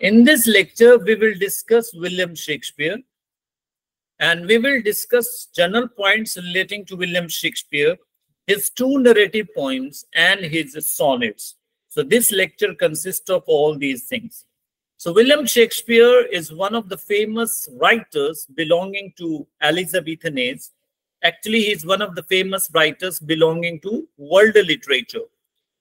In this lecture, we will discuss William Shakespeare, and we will discuss general points relating to William Shakespeare, his two narrative poems, and his sonnets. So this lecture consists of all these things. So William Shakespeare is one of the famous writers belonging to Elizabethan age. Actually, he is one of the famous writers belonging to world literature.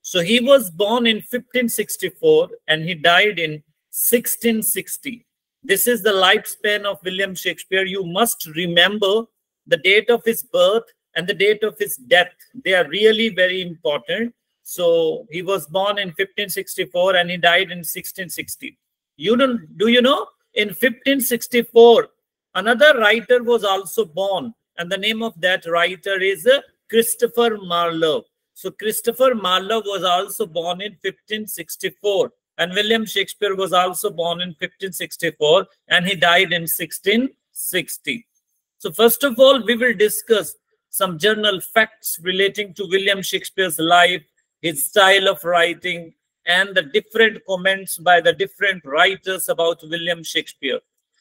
So he was born in 1564 and he died in 1660. This is the lifespan of William Shakespeare. You must remember the date of his birth and the date of his death. They are really very important. So he was born in 1564 and he died in 1660. Do you know, in 1564, another writer was also born, and the name of that writer is Christopher Marlowe. So Christopher Marlowe was also born in 1564, and William Shakespeare was also born in 1564, and he died in 1660. So first of all, we will discuss some general facts relating to William Shakespeare's life, his style of writing, and the different comments by the different writers about William Shakespeare.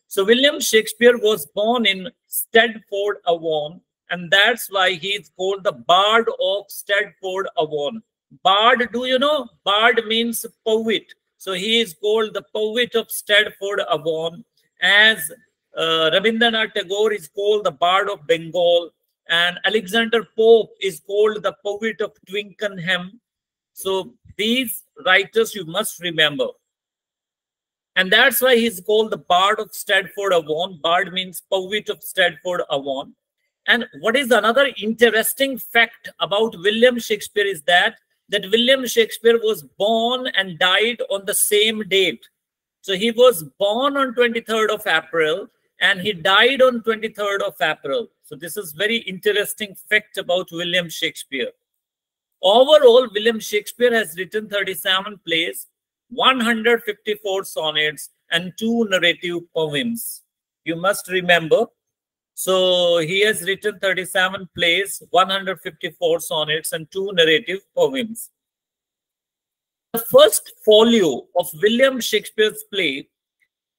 So William Shakespeare was born in Stratford-upon, and that's why he is called the Bard of Stratford-upon. Bard, do you know? Bard means poet. So he is called the poet of Stratford-upon, as Rabindranath Tagore is called the Bard of Bengal, and Alexander Pope is called the poet of Twickenham. So these writers you must remember. And that's why he's called the Bard of Stratford-upon. Bard means poet of Stratford-upon. And what is another interesting fact about William Shakespeare is that William Shakespeare was born and died on the same date. So he was born on 23rd of April and he died on 23rd of April. So this is very interesting fact about William Shakespeare. Overall, William Shakespeare has written 37 plays, 154 sonnets, and 2 narrative poems. You must remember. So he has written 37 plays, 154 sonnets, and 2 narrative poems. The first folio of William Shakespeare's play,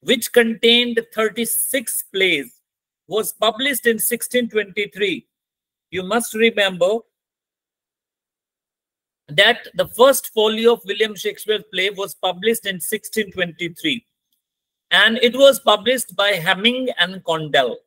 which contained 36 plays, was published in 1623. You must remember that the first folio of William Shakespeare's play was published in 1623. And it was published by Hemming and Condell.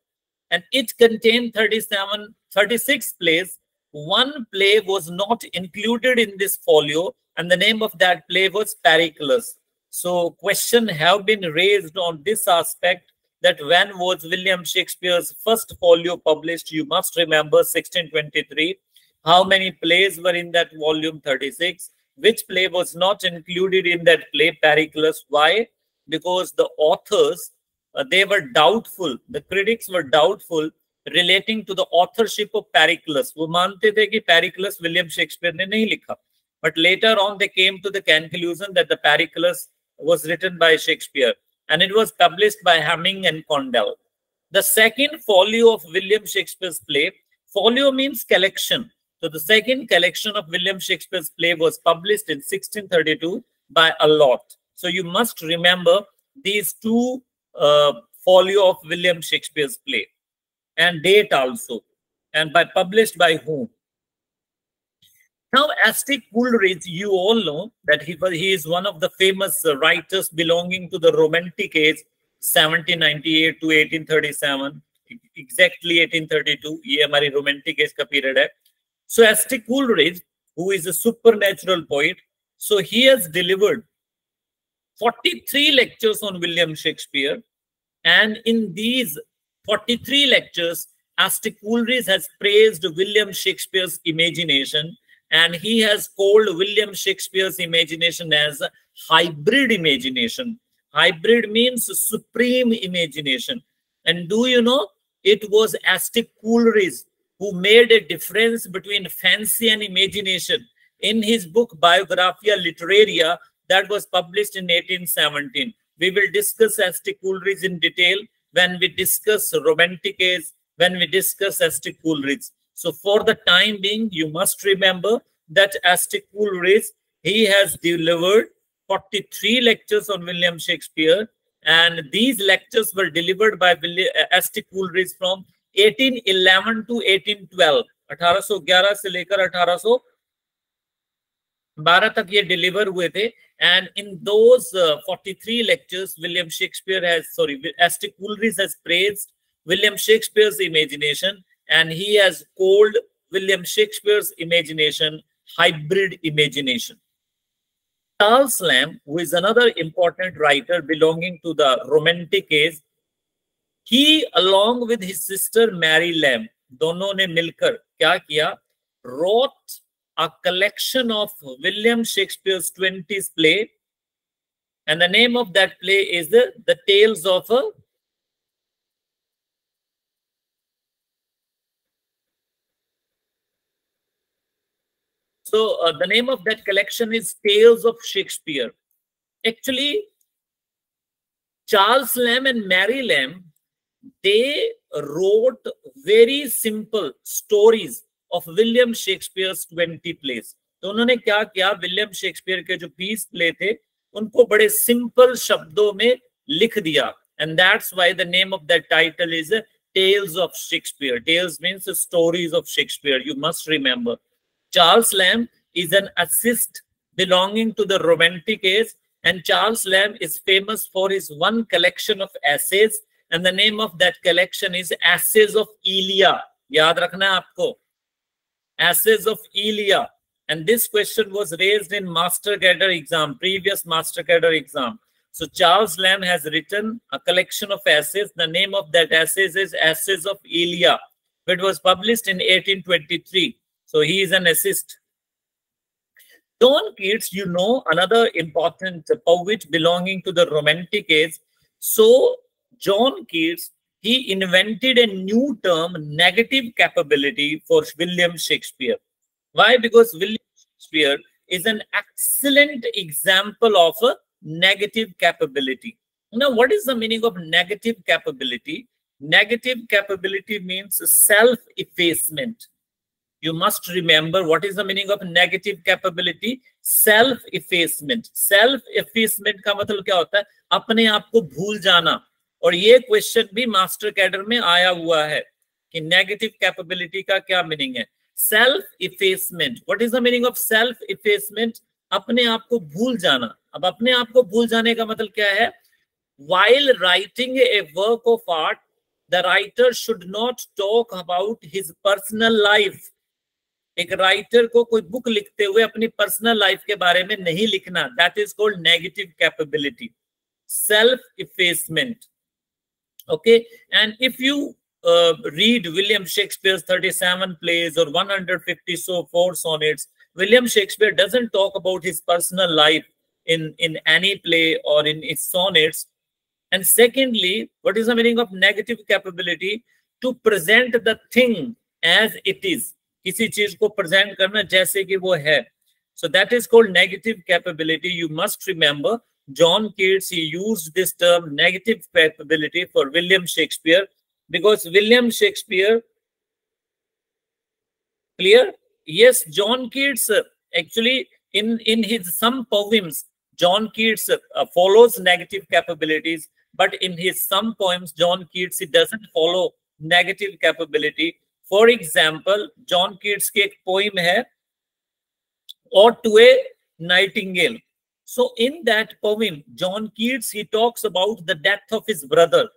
And it contained 36 plays. One play was not included in this folio, and the name of that play was Pericles. So questions have been raised on this aspect, that when was William Shakespeare's first folio published? You must remember 1623. How many plays were in that volume? 36. Which play was not included in that play? Pericles. Why? Because the authors, they were doubtful. The critics were doubtful relating to the authorship of Pericles. वो मानते थे कि Pericles William Shakespeare ने नहीं लिखा. But later on they came to the conclusion that the Pericles was written by Shakespeare, and it was published by Hemming and Condell. The second folio of William Shakespeare's play, folio means collection. So the second collection of William Shakespeare's play was published in 1632 by Allott. So you must remember these two folio of William Shakespeare's play, and date also, and published by whom. Now, Astic Coleridge, you all know that he is one of the famous writers belonging to the Romantic age, 1798 to 1837, exactly 1832. ये हमारी Romantic age का period है. So Astic Coleridge, who is a supernatural poet, so he has delivered 43 lectures on William Shakespeare, and in these 43 lectures, Astic Coleridge has praised William Shakespeare's imagination, and he has called William Shakespeare's imagination as hybrid imagination. Hybrid means supreme imagination. And do you know, it was Astic Coleridge who made a difference between fancy and imagination in his book Biographia Literaria that was published in 1817. We will discuss Astic Coleridge in detail when we discuss Romantic age, when we discuss Astic Coleridge. So for the time being, you must remember that Astic Coleridge, he has delivered 43 lectures on William Shakespeare, and these lectures were delivered by S.T. Coleridge from 1811 to 1812. 1811 से लेकर 1812 तक ये deliver हुए थे. And in those 43 lectures, S.T. Coleridge has praised William Shakespeare's imagination, and he has called William Shakespeare's imagination hybrid imagination. Charles Lamb, who is another important writer belonging to the Romantic age, he, along with his sister Mary Lamb, दोनों ने मिलकर क्या किया? Wrote a collection of William Shakespeare's 20s play, and the name of that play is the Tales of a the name of that collection is Tales of Shakespeare. Actually, Charles Lamb and Mary Lamb, they wrote very simple stories of William Shakespeare's 20 plays. तो उन्होंने क्या किया? William Shakespeare के जो 20 play थे उनको बड़े simple शब्दों में लिख दिया, and that's why the name of that title is Tales of Shakespeare. Tales means stories of Shakespeare. You must remember. Charles Lamb is an essayist belonging to the Romantic age, and Charles Lamb is famous for his one collection of essays, and the name of that collection is Essays of Elia. याद रखना है आपको, Essays of Elia. And this question was raised in Master Cadre exam, previous Master Cadre exam. So Charles Lamb has written a collection of essays. The name of that essays is Essays of Elia. It was published in 1823. So he is an essayist. John Keats, you know, another important poet belonging to the Romantic age. So John Keats, he invented a new term, negative capability, for William Shakespeare. Why? Because William Shakespeare is an excellent example of a negative capability. Now, what is the meaning of negative capability? Negative capability means self-effacement. You must remember what is the meaning of negative capability. Self-effacement. Self-effacement का मतलब क्या होता है? अपने आप को भूल जाना. और ये क्वेश्चन भी मास्टर कैडर में आया हुआ है कि नेगेटिव कैपेबिलिटी का क्या मीनिंग है. Self-effacement. What is the meaning of self-effacement? अपने आप को भूल जाना. अब अपने आप को भूल जाने का मतलब क्या है? While writing a work of art, the writer should not talk about his personal life. एक राइटर को कोई बुक लिखते हुए अपनी पर्सनल लाइफ के बारे में नहीं लिखना. That is called negative capability, self effacement. Okay, and if you read William Shakespeare's 37 plays or 154 sonnets, William Shakespeare doesn't talk about his personal life in any play or in his sonnets. And secondly, what is the meaning of negative capability? To present the thing as it is. किसी चीज को present करना जैसे कि वो है. So that is called negative capability. You must remember, John Keats, he used this term negative capability for William Shakespeare because William Shakespeare, clear? Yes, John Keats actually in his some poems, John Keats follows negative capabilities, but in his some poems, John Keats, he doesn't follow negative capability. For example, John Keats की एक poem है, Ode to a Nightingale. So in that poem, John Keats, he talks about the death of his brother.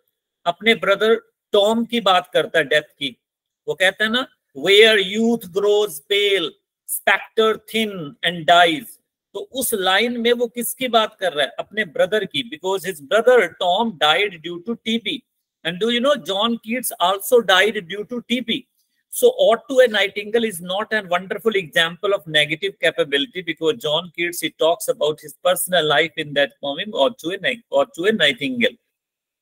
अपने brother Tom की बात करता है death की. वो कहता है ना, where youth grows pale, spectre thin and dies. तो उस लाइन में वो किसकी बात कर रहा है? अपने ब्रदर की, because his brother Tom died due to TB. And do you know John Keats also died due to TB? So Ode to a Nightingale is not a wonderful example of negative capability because John Keats, he talks about his personal life in that poem, Ode to a Nightingale.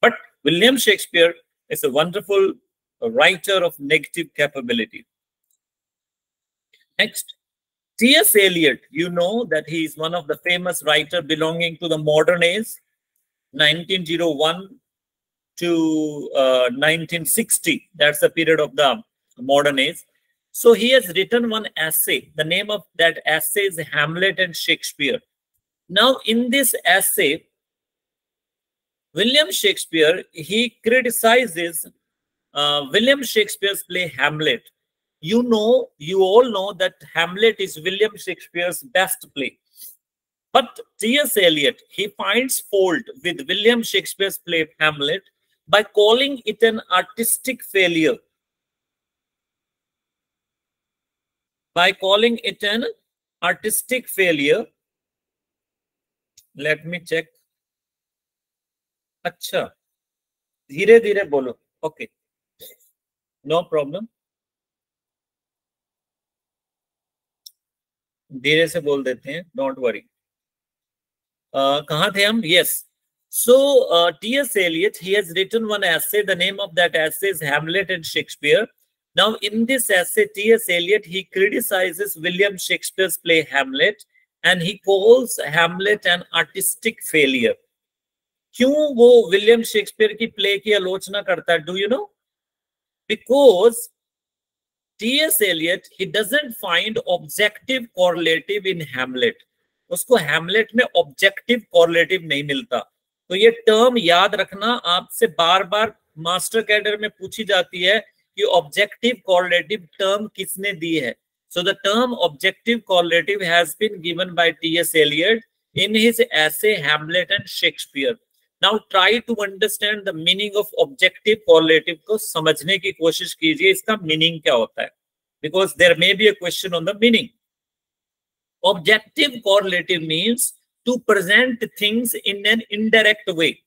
But William Shakespeare is a wonderful writer of negative capability. Next, T.S. Eliot, you know that he is one of the famous writers belonging to the modern age, 1901 to 1960. That's the period of the modern age. So he has written one essay. The name of that essay is Hamlet and Shakespeare. Now, in this essay, William Shakespeare, he criticizes William Shakespeare's play Hamlet. You all know that Hamlet is William Shakespeare's best play. But T.S. Eliot, he finds fault with William Shakespeare's play Hamlet by calling it an artistic failure. By calling it an artistic failure. Let me check. अच्छा, धीरे धीरे बोलो. Okay, no problem. धीरे से बोल देते हैं, don't worry. कहाँ थे हम? Yes. So T.S. Eliot, he has written one essay. The name of that essay is Hamlet and Shakespeare. Now, in this essay, T.S. Eliot, he criticizes William Shakespeare's play Hamlet, and he calls Hamlet an artistic failure. क्यों वो William Shakespeare की play की आलोचना करता है? Do you know? Because T.S. Eliot, he doesn't find objective correlative in Hamlet. उसको Hamlet में objective correlative नहीं मिलता. तो ये टर्म याद रखना, आपसे बार बार मास्टर कैडर में पूछी जाती है कि ऑब्जेक्टिव कॉरलेटिव टर्म किसने दी है. So the term objective correlative has been given by T.S. Eliot in his essay Hamlet and Shakespeare. Now try to understand the meaning of objective correlative को समझने की कोशिश कीजिए, इसका मीनिंग क्या होता है, because there may be a question on the meaning. Objective correlative means to present things in an indirect way.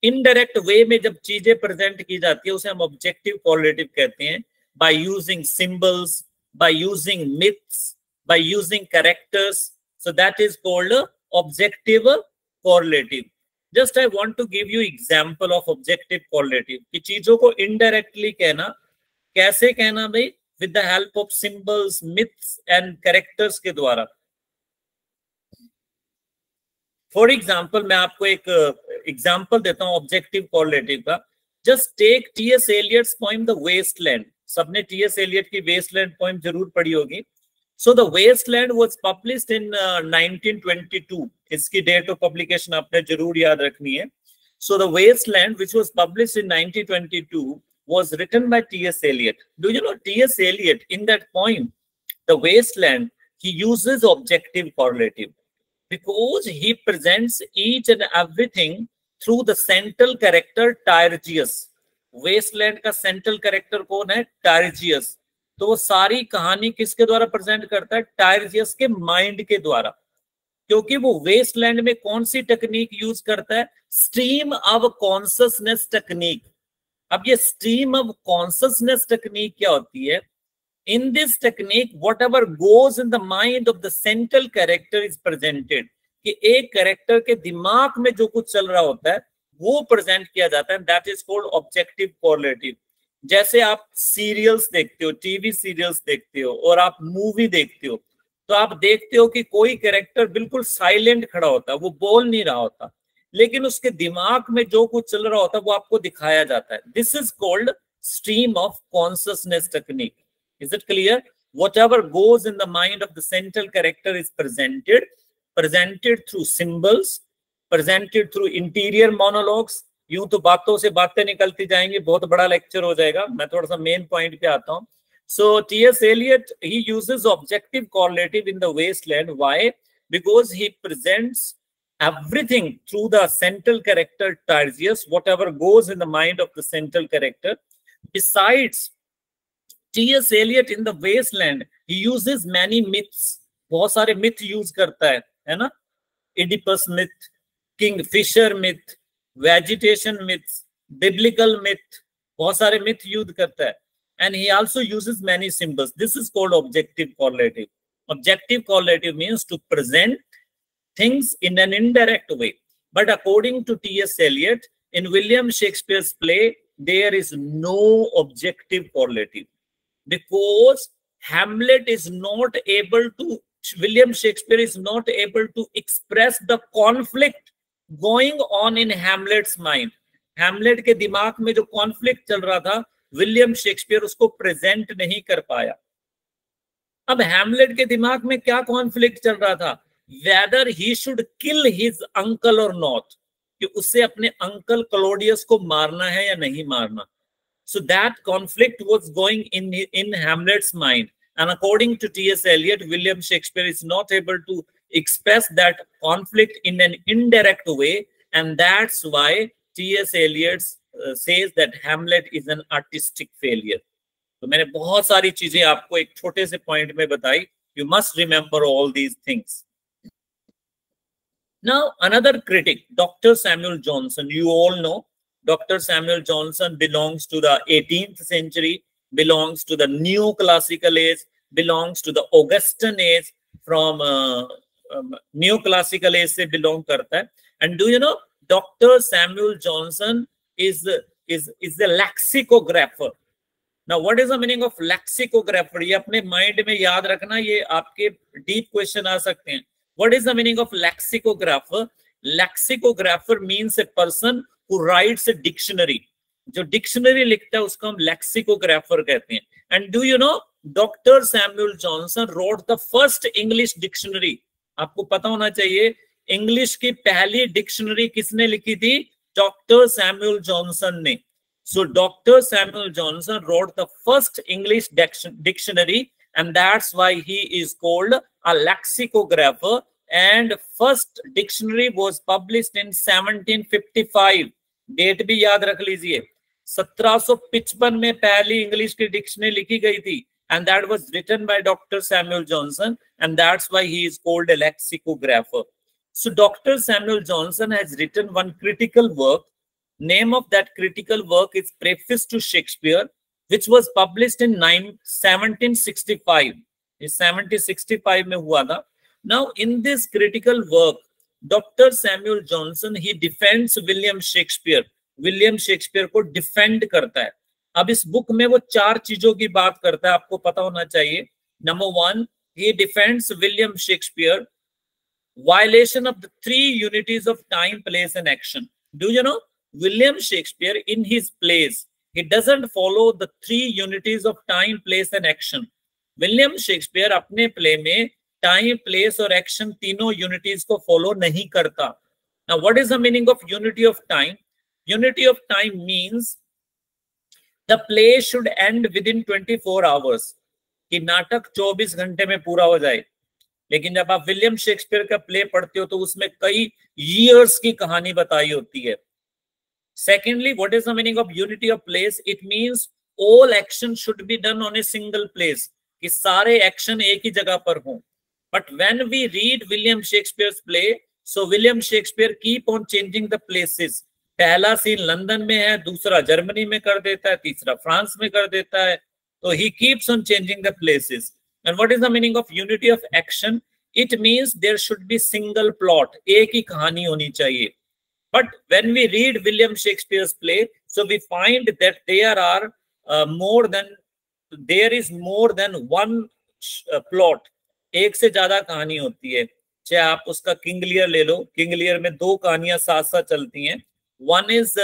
Indirect way में जब चीजें present की जाती है उसे हम objective correlative कहते हैं. By using symbols, by using myths, by using characters. So that is called objective correlative. Just I want to give you example of objective correlative. कि चीजों को indirectly कहना, कैसे कहना भाई? With the help of symbols, myths and characters के द्वारा. For example, मैं आपको एक example देता हूँ objective correlative का. Just take T.S. Eliot's poem The Wasteland. सबने T.S. Eliot की Wasteland poem जरूर पढ़ी होगी. So The Wasteland was published in 1922. इसकी date of publication आपने जरूर याद रखनी है. So The Wasteland, which was published in 1922, was written by T.S. Eliot. Do you know T.S. Eliot in that poem, The Wasteland, he uses objective correlative because he presents each and everything through the central character Tiresias. Wasteland का central character कौन है? Tiresias. तो वो सारी कहानी किसके द्वारा present करता है? टायरजियस के माइंड के द्वारा. क्योंकि वो वेस्टलैंड में कौन सी टेक्निक यूज करता है? Stream of consciousness technique. अब ये स्ट्रीम ऑफ कॉन्शियसनेस टेक्निक क्या होती है? In this technique whatever goes in the mind of the central character is presented. कि एक कैरेक्टर के दिमाग में जो कुछ चल रहा होता है वो प्रेजेंट किया जाता है. That is called objective correlative. जैसे आप सीरियल्स देखते हो, टीवी सीरियल्स देखते हो और आप मूवी देखते हो, तो आप देखते हो कि कोई कैरेक्टर बिल्कुल साइलेंट खड़ा होता है, वो बोल नहीं रहा होता, लेकिन उसके दिमाग में जो कुछ चल रहा होता है वो आपको दिखाया जाता है. This is called stream of consciousness technique. Is it clear? Whatever goes in the mind of the central character is presented through symbols, presented through interior monologues. यूं तो बातों से बातें निकलती जाएंगी, बहुत बड़ा लेक्चर हो जाएगा. मैं थोड़ा सा मेन पॉइंट पे आता हूं. So T.S. Eliot, he uses objective correlative in The Wasteland. Why? Because he presents everything through the central character Tiresias, whatever goes in the mind of the central character. Besides, T.S. Eliot in The Wasteland, he uses many myths. बहुत सारे myth use करता है ना? Oedipus myth, Kingfisher myth, vegetation myths, biblical myth, बहुत सारे myth use करता है. And he also uses many symbols. This is called objective correlative. Objective correlative means to present things in an indirect way. But according to T.S. Eliot, in William Shakespeare's play, there is no objective correlative. Because Hamlet is not able to, William Shakespeare is not able to express the conflict going on in Hamlet's mind. Hamlet के दिमाग में जो conflict चल रहा था, William Shakespeare उसको present नहीं कर पाया. अब हैमलेट के दिमाग में क्या कॉन्फ्लिक्ट चल रहा था? whether he should kill his uncle or not, कि उसे अपने अंकल क्लोडियस को मारना है या नहीं मारना. So that conflict was going in Hamlet's mind, and according to T.S. Eliot, William Shakespeare is not able to express that conflict in an indirect way, and that's why T.S. Eliot says that Hamlet is an artistic failure. तो मैंने बहुत सारी चीजें आपको एक छोटे से point में बताई. You must remember all these things. Now, another critic, Dr. Samuel Johnson. You all know Dr. Samuel Johnson belongs to the 18th century, belongs to the neoclassical age, belongs to the Augustan age. From neoclassical age से belong करता है. And do you know Dr. Samuel Johnson is the lexicographer. Now, what is the meaning of lexicographer? ये अपने mind में याद रखना, ये आपके deep question आ सकते हैं. What is the meaning of lexicographer? Lexicographer means a person who writes a dictionary. जो dictionary लिखता है उसको हम lexicographer कहते हैं. And do you know Dr. Samuel Johnson wrote the first English dictionary. आपको पता होना चाहिए English की पहली dictionary किसने लिखी थी? Dr. Samuel Johnson ने. So Dr. Samuel Johnson wrote the first English dictionary, and that's why he is called a lexicographer. And first dictionary was published in 1755. Date भी याद रख लीजिए. 1755 में पहली इंग्लिश की डिक्शनरी लिखी गई थी, and that was written by Dr. Samuel Johnson, and that's why he is called a lexicographer. So Dr. Samuel Johnson has written one critical work. Name of that critical work is Preface to Shakespeare, which was published in 1765. 1765 में हुआ था. Now, in this critical work, Dr. Samuel Johnson, he defends William Shakespeare. William Shakespeare को defend करता है. अब इस book में वो चार चीजों की बात करता है, आपको पता होना चाहिए. Number one, he defends William Shakespeare violation of the three unities of time, place, and action. Do you know William Shakespeare in his plays, he doesn't follow the three unities of time, place, and action. William Shakespeare अपने play में time, place और action तीनों unities को follow नहीं करता. Now, what is the meaning of unity of time? Unity of time means the play should end within 24 hours. कि नाटक 24 घंटे में पूरा हो जाए. लेकिन जब आप विलियम शेक्सपियर का प्ले पढ़ते हो तो उसमें कई years की कहानी बताई होती है. Secondly, what is the meaning of unity of place? It means all action should be done on a single place. कि सारे action एक ही जगह पर हों. But when we read William Shakespeare's play, so William Shakespeare keep on changing the places. पहला scene London में है, दूसरा जर्मनी में कर देता है, तीसरा फ्रांस में कर देता है. So he keeps on changing the places. And what is the meaning of unity of action? It means there should be single plot. एक ही कहानी होनी चाहिए. But when we read William Shakespeare's play, so we find that there is more than one plot. एक से ज्यादा कहानी होती है. चाहे आप उसका किंग लियर ले लो, किंग लियर में दो कहानियां साथ साथ चलती हैं. One is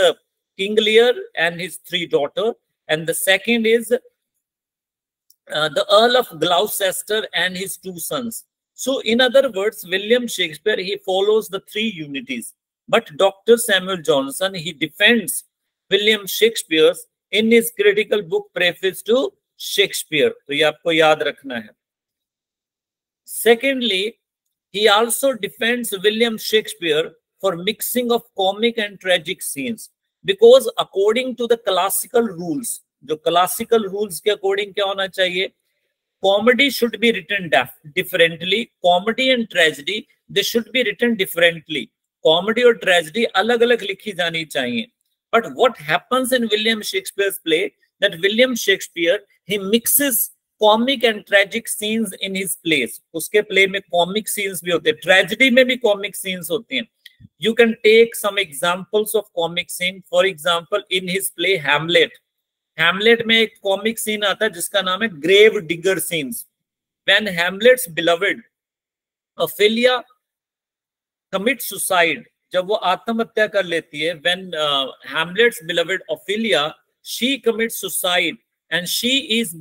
King Lear and his three daughters, and the second is the Earl of Gloucester and his two sons. So in other words, William Shakespeare, he follows the three unities. But Dr. Samuel Johnson, he defends William Shakespeare in his critical book Preface to Shakespeare. तो ये आपको याद रखना है. Secondly, he also defends William Shakespeare for mixing of comic and tragic scenes, because according to the classical rules, जो classical rules के according क्या होना चाहिए? Comedy should be written differently. Comedy and tragedy, they should be written differently. Comedy और tragedy अलग अलग लिखी जानी चाहिए. But what happens in William Shakespeare's play, that William Shakespeare, he mixes comic and tragic scenes in his plays. उसके play में comic scenes भी होते हैं, tragedy में भी comic scenes होते हैं. You can take some examples of comic scene. For example, in his play Hamlet. Hamlet में एक comic scene आता है जिसका नाम है grave digger scenes. When Hamlet's beloved Ophelia commits suicide, जब वो आत्महत्या कर लेती है, when Hamlet's beloved Ophelia, she commits suicide and she is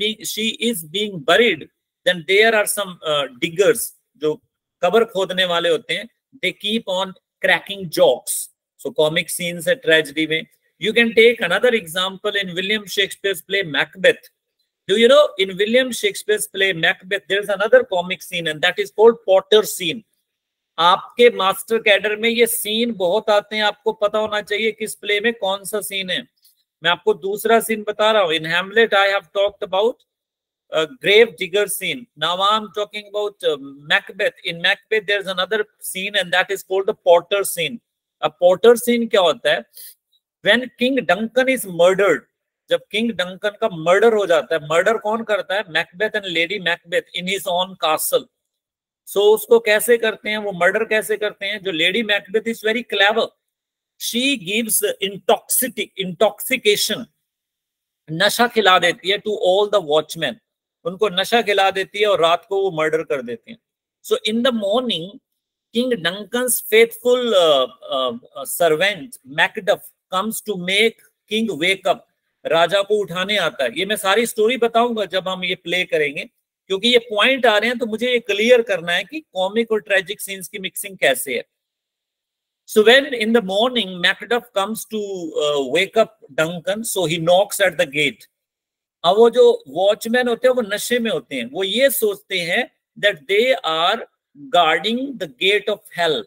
being buried, then there are some diggers जो कबर खोदने वाले होते हैं, they keep on cracking jokes. So comic scenes है tragedy में. You can take another example in William Shakespeare's play Macbeth. Do you know in William Shakespeare's play Macbeth there is another comic scene and that is called Potter scene. आपके master cadre में ये scene बहुत आते हैं, आपको पता होना चाहिए किस प्ले में कौन सा सीन है. मैं आपको दूसरा सीन बता रहा हूँ. In Hamlet I have talked about grave digger scene. Now I'm talking about Macbeth. In Macbeth there's another scene and that is called the Potter scene. A Potter scene क्या होता है? When King Duncan is murdered, जब King Duncan का murder हो जाता है, murder कौन करता है? Macbeth and Lady Macbeth in his own castle. So उसको कैसे करते हैं, वो murder कैसे करते हैं? जो Lady Macbeth is very clever. She gives intoxication, नशा खिला देती है to all the watchmen. उनको नशा खिला देती है और रात को वो मर्डर कर देते हैं. So in the morning, King Duncan's faithful servant Macduff comes to make King wake up. राजा को उठाने आता है. ये मैं सारी स्टोरी बताऊंगा जब हम ये प्ले करेंगे, क्योंकि ये पॉइंट आ रहे हैं तो मुझे ये क्लियर करना है कि कॉमिक और ट्रेजिक सीन्स की मिक्सिंग कैसे है. So when in the morning Macduff comes to wake up Duncan, so he knocks at the gate. अब वो जो वॉचमैन होते हैं वो नशे में होते हैं, वो ये सोचते हैं that they are guarding the gate of hell.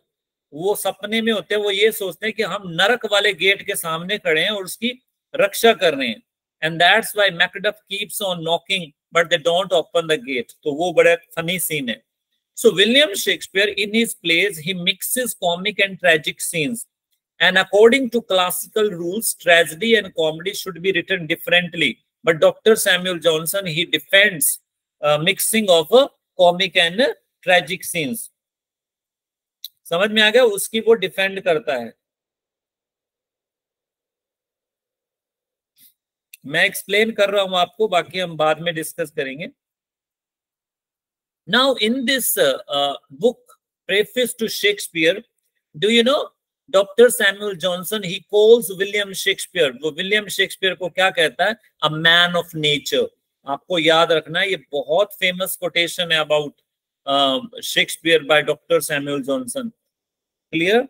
वो सपने में होते हैं, वो ये सोचते हैं कि हम नरक वाले गेट के सामने खड़े हैं और उसकी रक्षा कर रहे हैं. And that's why Macduff keeps on knocking, but they don't open the gate. तो वो बड़ा funny scene है. So William Shakespeare in his plays he mixes comic and tragic scenes, and according to classical rules, tragedy and comedy should be written differently. But Dr. Samuel Johnson he defends mixing of comic and tragic scenes. समझ में आ गया? उसकी वो defend करता है. मैं explain कर रहा हूं आपको, बाकी हम बाद में डिस्कस करेंगे. Now in this book, Preface to Shakespeare, do you know Dr. Samuel Johnson he calls William Shakespeare, वो William Shakespeare को क्या कहता है? A man of nature. आपको याद रखना है, ये बहुत फेमस कोटेशन है about Shakespeare by Dr. Samuel Johnson. Clear?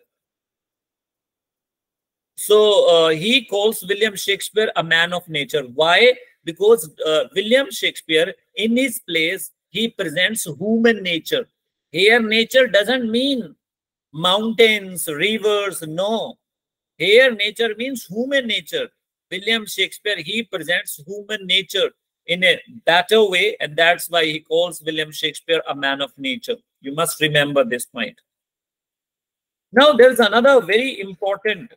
So he calls William Shakespeare a man of nature. Why? Because William Shakespeare in his plays he presents human nature. Here nature doesn't mean mountains, rivers, no. Here nature means human nature. William Shakespeare he presents human nature in a better way, and that's why he calls William Shakespeare a man of nature. You must remember this point. Now there's another very important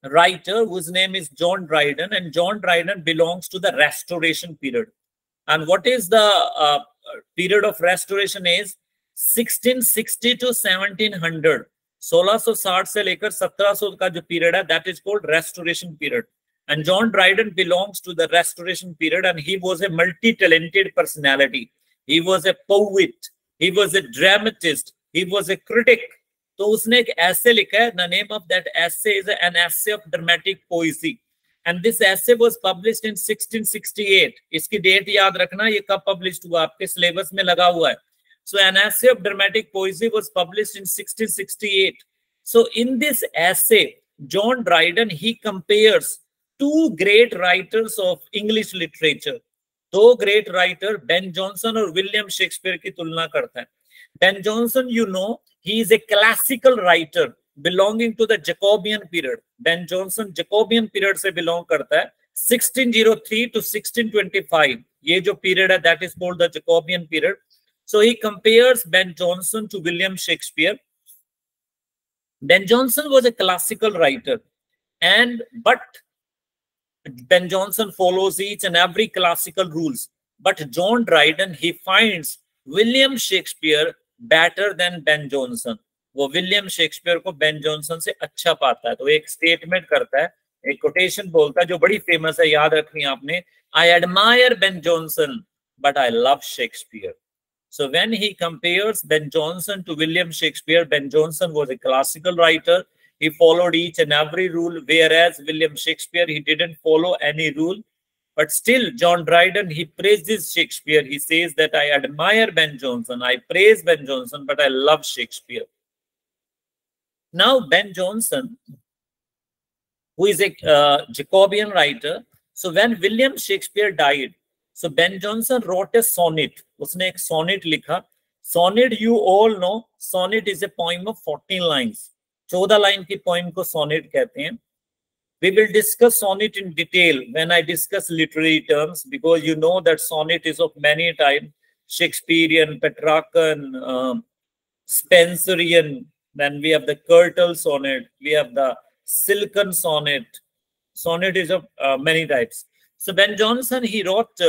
writer whose name is John Dryden, and John Dryden belongs to the Restoration period. And what is the period of Restoration is 1660 to 1700. 1660 से लेकर 1700 का जो period है, that is called Restoration period. And John Dryden belongs to the Restoration period, and he was a multi-talented personality. He was a poet, he was a dramatist, he was a critic. तो उसने एक essay लिखा है. The name of that essay is an essay of dramatic poesy. And this essay was published in 1668. इसकी date याद रखना, ये कब published हुआ, आपके सिलेबस में लगा हुआ है. So an essay of dramatic poesy was published in 1668. So in this essay, John Dryden he compares two great writers of English literature. दो great writer Ben Jonson और William Shakespeare की तुलना करता है. Ben Jonson, you know, he is a classical writer belonging to the Jacobean period. Ben Jonson Jacobean period से belong करता है. 1603 to 1625 ये जो period है, that is called the Jacobean period. So he compares Ben Jonson to William Shakespeare. Ben Jonson was a classical writer, but Ben Jonson follows each and every classical rules. But John Dryden he finds William Shakespeare better than Ben Jonson. वो William Shakespeare को Ben Jonson से अच्छा पाता है. तो एक statement करता है, एक कोटेशन बोलता है जो बड़ी फेमस है, याद रखनी आपने. I admire Ben Jonson, but I love Shakespeare. So when he compares Ben Jonson to William Shakespeare, Ben Jonson was a classical writer. He followed each and every rule, whereas William Shakespeare he didn't follow any rule. But still, John Dryden, he praises Shakespeare. He says that I admire Ben Jonson, I praise Ben Jonson, but I love Shakespeare. Now, Ben Jonson, who is a Jacobean writer, so when William Shakespeare died, so Ben Jonson wrote a sonnet. उसने एक sonnet लिखा. Sonnet, you all know, sonnet is a poem of 14 lines. 14 line की poem को sonnet कहते हैं. We will discuss sonnet in detail when I discuss literary terms, because you know that sonnet is of many types: Shakespearean, Petrarchan, Spenserian. Then we have the curtal sonnet, we have the silken sonnet. Sonnet is of many types. So Ben Jonson, he wrote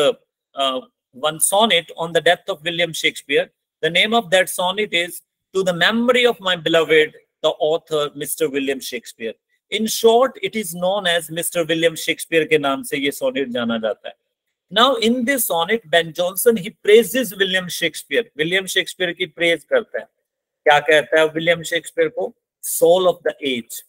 one sonnet on the death of William Shakespeare. The name of that sonnet is "To the Memory of My Beloved, the Author, Mr. William Shakespeare." In short, it is known as Mr. William Shakespeare के नाम से ये sonnet जाना जाता है. Now, in this sonnet, Ben Jonson, he praises William Shakespeare. William Shakespeare की praise करता है. क्या कहता है William Shakespeare को? Soul of the age.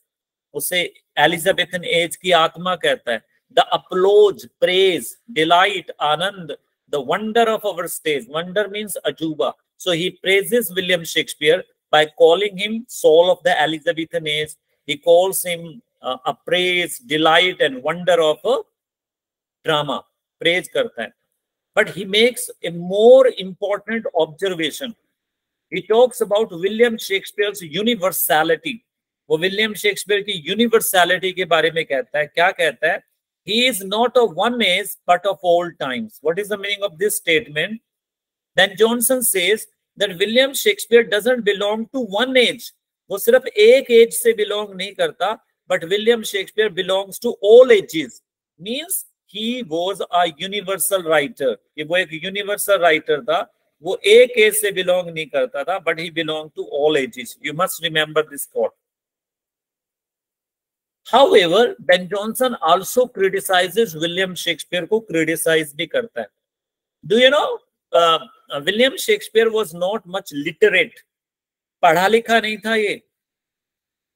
उसे Elizabethan age की आत्मा कहता है. The applause, praise, delight, Anand, the wonder of our stage. Wonder means ajuba. So he praises William Shakespeare by calling him soul of the Elizabethan age. He calls him a praise, delight, and wonder of a drama. Praise करता है. But he makes a more important observation. He talks about William Shakespeare's universality. वो William Shakespeare की universality के बारे में कहता है. क्या कहता है? He is not of one age, but of all times. What is the meaning of this statement? Then Jonson says that William Shakespeare doesn't belong to one age. वो सिर्फ एक एज से बिलोंग नहीं करता, but William Shakespeare belongs to all ages. Means he was a universal writer. वो एक universal writer था. वो एक एज से बिलोंग नहीं करता था, but he belonged to all ages. You must remember this quote. However, Ben Jonson also criticizes William Shakespeare को criticize भी करता है. Do you know, William Shakespeare was not much literate. पढ़ा लिखा नहीं था ये,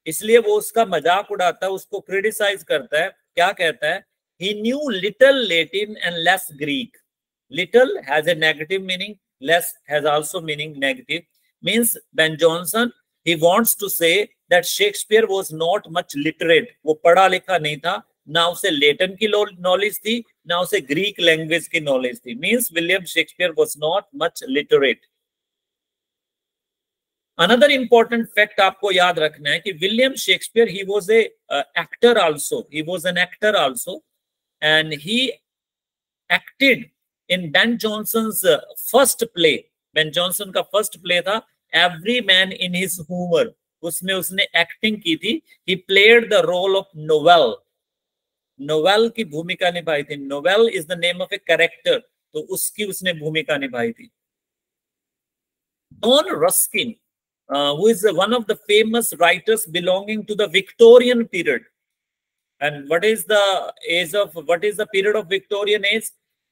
इसलिए वो उसका मजाक उड़ाता है, उसको क्रिटिसाइज करता है. क्या कहता है? He knew little Latin and less Greek. Little has a negative meaning, less has also meaning negative. Means Ben Jonson, he wants to say that Shakespeare was not much literate. वो पढ़ा लिखा नहीं था, ना उसे लेटिन की knowledge थी, ना उसे ग्रीक लैंग्वेज की नॉलेज थी. Means William Shakespeare was not much literate. Another important fact आपको याद रखना है कि William Shakespeare, he was a actor also. He was an actor also, and he acted in Ben Jonson's first play. Ben Jonson का first play था Every Man in His Humor. उसमें उसने acting की थी. He played the role of Noel. Noel की भूमिका निभाई थी. Noel is the name of a character. तो उसकी उसने भूमिका निभाई थी. John Ruskin, who is one of the famous writers belonging to the Victorian period. And what is the period of Victorian age?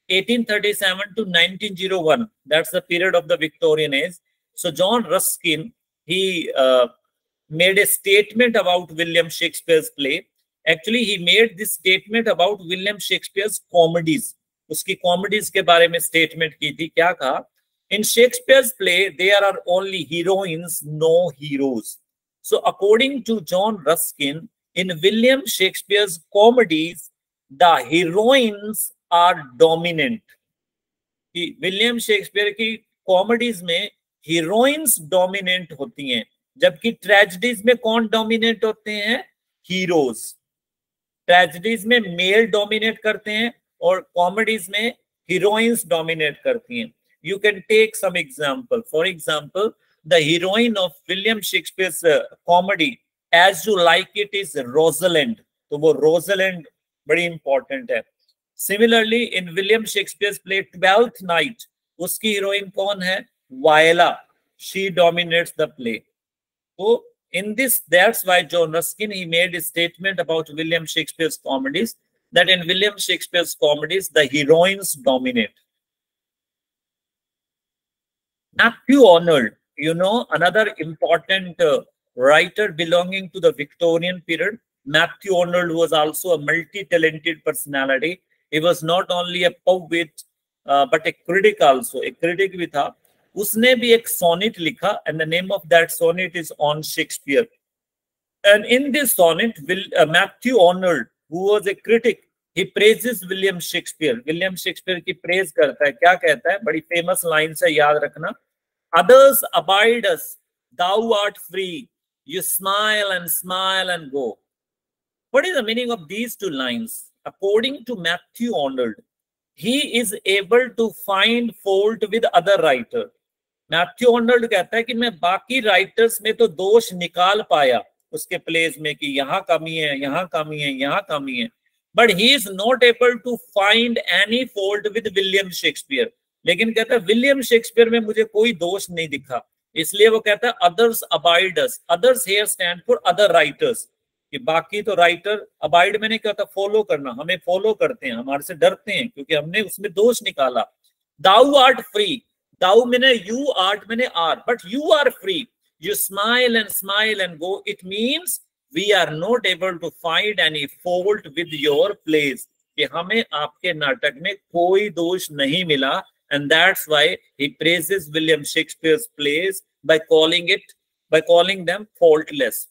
1837 to 1901. That's the period of the Victorian age. So John Ruskin, he made a statement about William Shakespeare's play. Actually, he made this statement about William Shakespeare's comedies. उसकी comedies के बारे में statement की थी. क्या कहा? In Shakespeare's play, there are only heroines, no heroes. So according to John Ruskin, in William Shakespeare's comedies, the heroines are dominant. William Shakespeare की comedies में heroines dominant होती हैं, जबकि tragedies में कौन dominant होते हैं? Heroes. Tragedies में male dominate करते हैं और comedies में heroines dominate करती हैं. You can take some example. For example, the heroine of William Shakespeare's comedy, As You Like It, is Rosalind. तो वो Rosalind बड़ी important है. Similarly, in William Shakespeare's play Twelfth Night, उसकी heroine कौन है? Viola. She dominates the play. So in this, that's why John Ruskin, he made a statement about William Shakespeare's comedies, that in William Shakespeare's comedies, the heroines dominate. Matthew Arnold, you know, another important writer belonging to the Victorian period. Matthew Arnold was also a multi-talented personality. He was not only a poet but a critic also. एक critic भी था. उसने भी एक sonnet लिखा, and the name of that sonnet is on Shakespeare. And in this sonnet, Matthew Arnold, who was a critic, he praises William Shakespeare. William Shakespeare की praise करता है. क्या कहता है? बड़ी famous lines है, याद रखना. Others abide us, thou art free. You smile and go. What is the meaning of these two lines? According to Matthew Arnold, he is able to find fault with other writers. Matthew Arnold कहता है कि मैं बाकी writers में तो दोष निकाल पाया उसके प्लेस में कि यहाँ कमी है, यहाँ कमी है, यहाँ कमी है, but he is not able to find any fault with William Shakespeare. लेकिन कहता है विलियम शेक्सपियर में मुझे कोई दोष नहीं दिखा, इसलिए वो कहता है others abide us. Others here stand for other writers, कि बाकी तो राइटर, अबाइड में नहीं कहता फॉलो करना, हमें फॉलो करते हैं, हमारे से डरते हैं क्योंकि हमने उसमें दोष निकाला. Thou art free, thou means you, art means are, but you are free. You smile and go. It means we are not able to find any fault with your plays. कि हमें आपके नाटक में कोई दोष नहीं मिला. And that's why he praises William Shakespeare's plays by calling them faultless.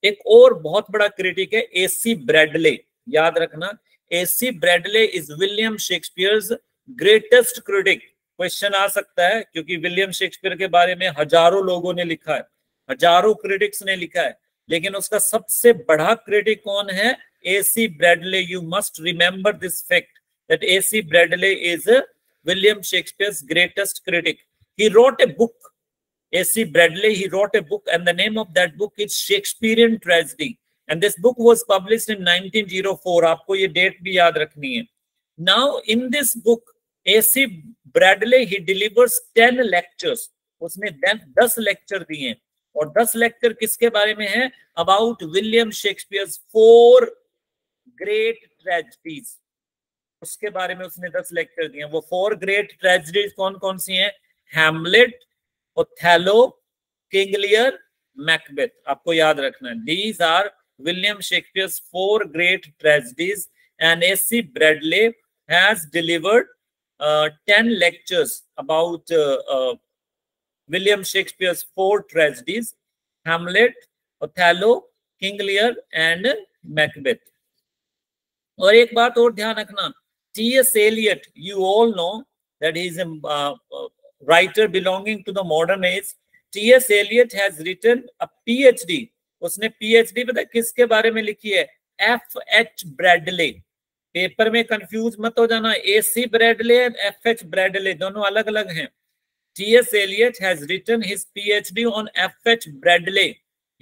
एक और बहुत बड़ा क्रिटिक है AC ब्रैडले. याद रखना, AC Bradley is William Shakespeare's greatest critic. Question आ सकता है क्योंकि विलियम शेक्सपियर के बारे में हजारों लोगों ने लिखा है, हजारों क्रिटिक्स ने लिखा है, लेकिन उसका सबसे बड़ा क्रिटिक कौन है? AC Bradley. You must remember this fact that AC Bradley is William Shakespeare's greatest critic. He wrote a book, AC Bradley, he wrote a book and the name of that book is Shakespearean Tragedy, and this book was published in 1904. आपको ये date भी याद रखनी है. Now in this book AC Bradley he delivers 10 lectures. उसने 10 lecture दिए हैं, और 10 लेक्चर किसके बारे में है? About William Shakespeare's 4 great tragedies. उसके बारे में उसने 10 लेक्चर दिए. वो 4 ग्रेट ट्रेजेडीज कौन कौन सी हैं? Hamlet, Othello, King Lear, Macbeth. आपको याद रखना है. These are William Shakespeare's 4 great tragedies, and AC Bradley has delivered 10 lectures about William Shakespeare's 4 tragedies: Hamlet, Othello, King Lear, and Macbeth. और एक बात और ध्यान रखना, T.S. Eliot, you all know that he is a writer belonging to the modern age. T.S. Eliot has written a PhD. उसने PhD पता किसके बारे में लिखी है? F.H. Bradley. पेपर में कंफ्यूज मत हो जाना, AC ब्रैडले और F.H. ब्रैडले दोनों अलग अलग हैं. T.S. Eliot has written his PhD on F.H. Bradley.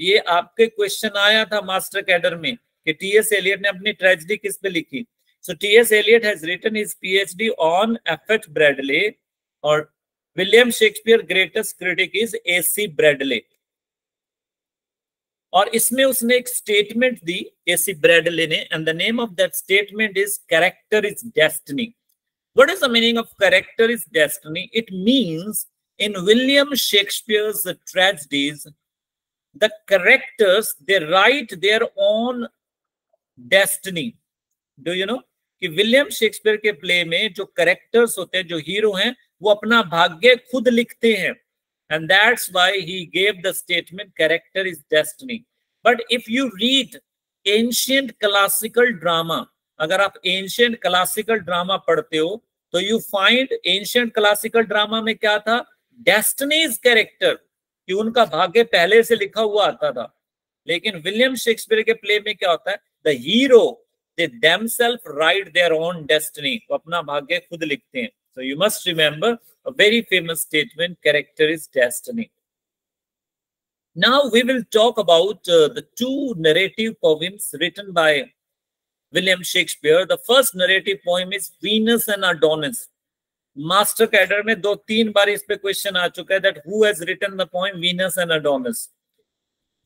ये आपके क्वेश्चन आया था मास्टर कैडर में कि T.S. Eliot ने अपनी ट्रेजेडी किस पे लिखी. So T.S. Eliot has written his PhD on F.H. Bradley, और William Shakespeare greatest critic is AC Bradley. और इसमें उसने एक स्टेटमेंट दी AC ब्रैडले ने, and the name of that statement is character is destiny. What is the meaning of character is destiny? It means in William Shakespeare's tragedies the characters they right their own destiny. Do you know कि William Shakespeare के play में जो characters होते हैं, जो hero हैं, वो अपना भाग्य खुद लिखते हैं. And that's why he gave the statement, character is destiny. But if you read ancient classical drama, अगर आप ancient classical drama पढ़ते हो, तो you find ancient classical drama में क्या था? Destiny's character, कि उनका भाग्य पहले से लिखा हुआ आता था. लेकिन विलियम शेक्सपियर के प्ले में क्या होता है? The hero, they themselves write their own destiny. वो अपना भाग्य खुद लिखते हैं. So you must remember a very famous statement, character is destiny. Now we will talk about the 2 narrative poems written by William Shakespeare. The first narrative poem is Venus and Adonis. Master Cadre में 2-3 बार इस पे question आ चुका है that who has written the poem Venus and Adonis.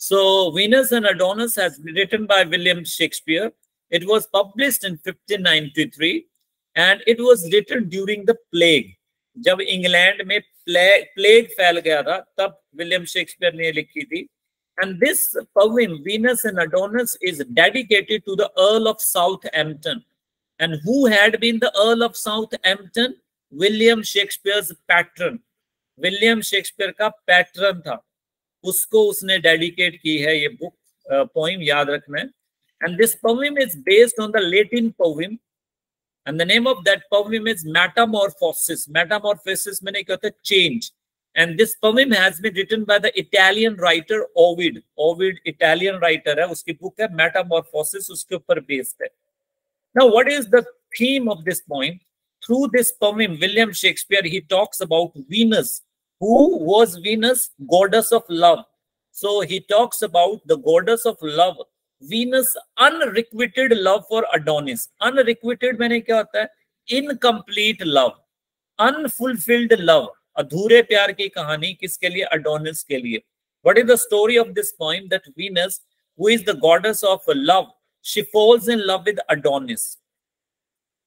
So Venus and Adonis has been written by William Shakespeare. It was published in 1593. And it was written during the plague. जब England में plague फैल गया था, तब William Shakespeare ने लिखी थी. And this poem, Venus and Adonis, is dedicated to the Earl of Southampton. And who had been the Earl of Southampton? William Shakespeare's patron. William Shakespeare का पैटर्न था, उसको उसने डेडिकेट की है ये बुक, पोइम याद रखना है. And this poem is based on the Latin poem, and the name of that poem is Metamorphosis. Metamorphosis meaning क्या होता है? Change. And this poem has been written by the Italian writer Ovid. Ovid Italian writer है, उसकी book है Metamorphosis, उसके ऊपर based है. Now, what is the theme of this poem? Through this poem, William Shakespeare, he talks about Venus. Who was Venus? Goddess of love. So he talks about the goddess of love, Venus' unrequited love for Adonis. Unrequited meaning क्या होता है? Incomplete love, unfulfilled love. अधूरे प्यार की कहानी किसके लिए? Adonis के लिए. What is the story of this poem? That Venus, who is the goddess of love, she falls in love with Adonis.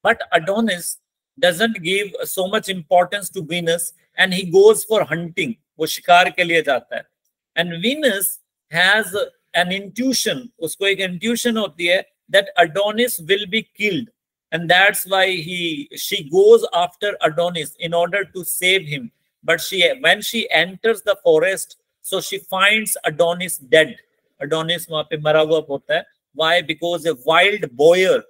But Adonis doesn't give so much importance to Venus, and he goes for hunting. वो शिकार के लिए जाता है. And Venus has an intuition, उसको एक intuition होती है that Adonis will be killed, and that's why she goes after Adonis in order to save him. But when she enters the forest, so she finds Adonis dead. Adonis वहाँ पे मरा हुआ होता है. Why? Because a wild boar